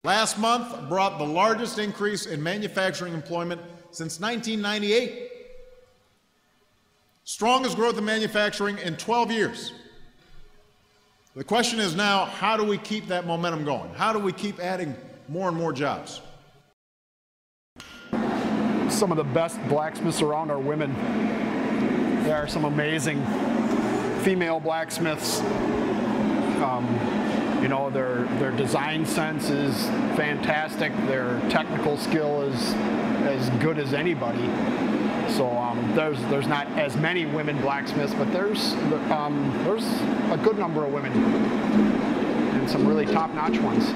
Last month brought the largest increase in manufacturing employment since 1998. Strongest growth in manufacturing in 12 years. The question is now, how do we keep that momentum going? How do we keep adding more and more jobs? Some of the best blacksmiths around are women. There are some amazing female blacksmiths. You know, their design sense is fantastic. Their technical skill is as good as anybody. So there's not as many women blacksmiths, but there's a good number of women and some really top-notch ones.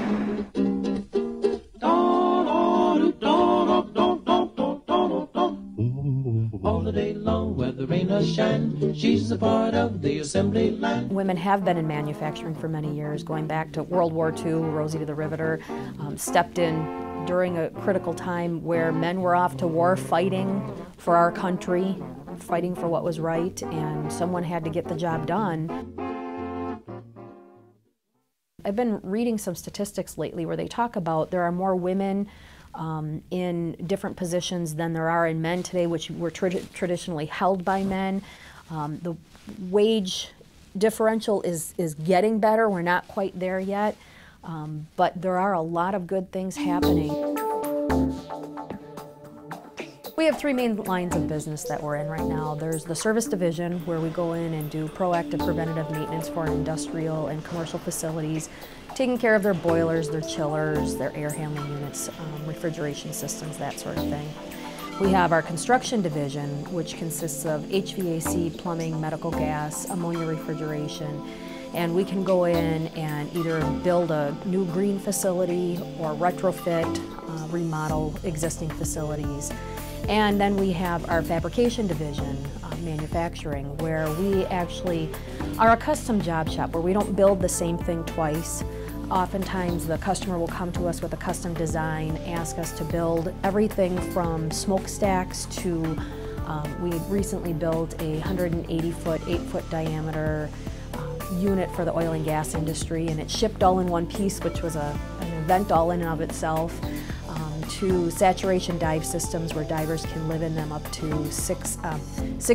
All the day long, whether rain or shine, she's a part of the assembly line. Women have been in manufacturing for many years, going back to World War II. Rosie the Riveter stepped in during a critical time where men were off to war fighting for our country, fighting for what was right, and someone had to get the job done. I've been reading some statistics lately where they talk about there are more women in different positions than there are in men today, which were traditionally held by men. The wage differential is getting better. We're not quite there yet, but there are a lot of good things happening. We have three main lines of business that we're in right now. There's the service division, where we go in and do proactive preventative maintenance for industrial and commercial facilities, taking care of their boilers, their chillers, their air handling units, refrigeration systems, that sort of thing. We have our construction division, which consists of HVAC, plumbing, medical gas, ammonia refrigeration, and we can go in and either build a new green facility or retrofit, remodel existing facilities. And then we have our fabrication division, manufacturing, where we actually are a custom job shop where we don't build the same thing twice. Oftentimes the customer will come to us with a custom design, ask us to build everything from smokestacks to, we recently built a 180-foot, 8-foot diameter unit for the oil and gas industry, and it shipped all in one piece, which was an event all in and of itself. To saturation dive systems where divers can live in them up to six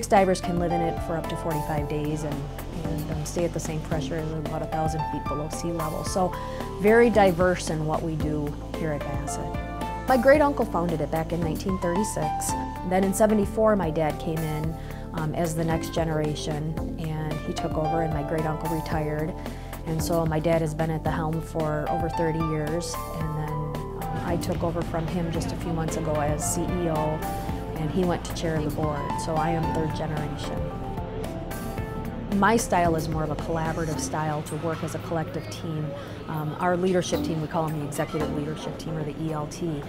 divers can live in it for up to 45 days and stay at the same pressure as about 1,000 feet below sea level. So very diverse in what we do here at Bassett. My great uncle founded it back in 1936. Then in '74 my dad came in as the next generation, and he took over and my great uncle retired. And so my dad has been at the helm for over 30 years, and then I took over from him just a few months ago as CEO, and he went to chair of the board, so I am third generation. My style is more of a collaborative style to work as a collective team. Our leadership team, we call them the executive leadership team, or the ELT.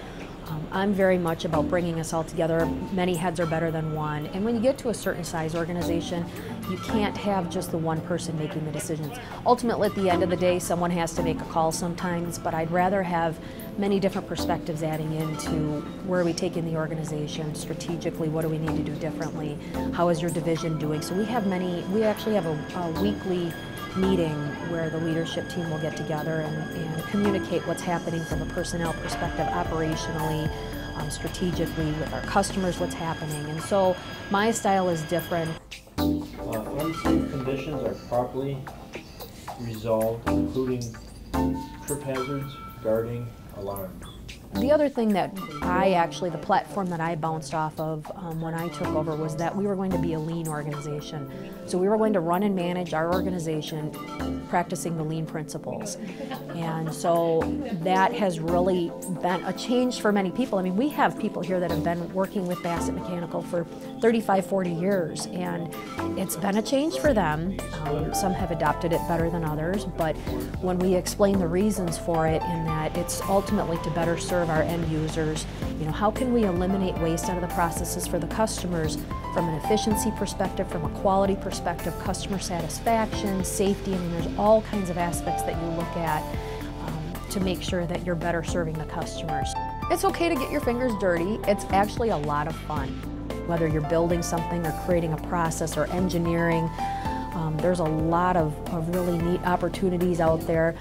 I'm very much about bringing us all together. Many heads are better than one, and when you get to a certain size organization, you can't have just the one person making the decisions. Ultimately, at the end of the day, someone has to make a call sometimes, but I'd rather have many different perspectives adding into where are we taking the organization strategically, what do we need to do differently, how is your division doing. So we actually have a weekly meeting where the leadership team will get together and communicate what's happening from a personnel perspective, operationally, strategically, with our customers, what's happening. And so my style is different. Unsafe conditions are properly resolved, including trip hazards, guarding, alarm. The other thing that the platform that I bounced off of when I took over was that we were going to be a lean organization. So we were going to run and manage our organization practicing the lean principles. And so that has really been a change for many people. I mean, we have people here that have been working with Bassett Mechanical for 35, 40 years, and it's been a change for them. Some have adopted it better than others, but when we explain the reasons for it, in that it's ultimately to better serve our end users, you know, how can we eliminate waste out of the processes for the customers from an efficiency perspective, from a quality perspective, customer satisfaction, safety. I mean, there's all kinds of aspects that you look at to make sure that you're better serving the customers. It's okay to get your fingers dirty. It's actually a lot of fun. Whether you're building something or creating a process or engineering, there's a lot of really neat opportunities out there.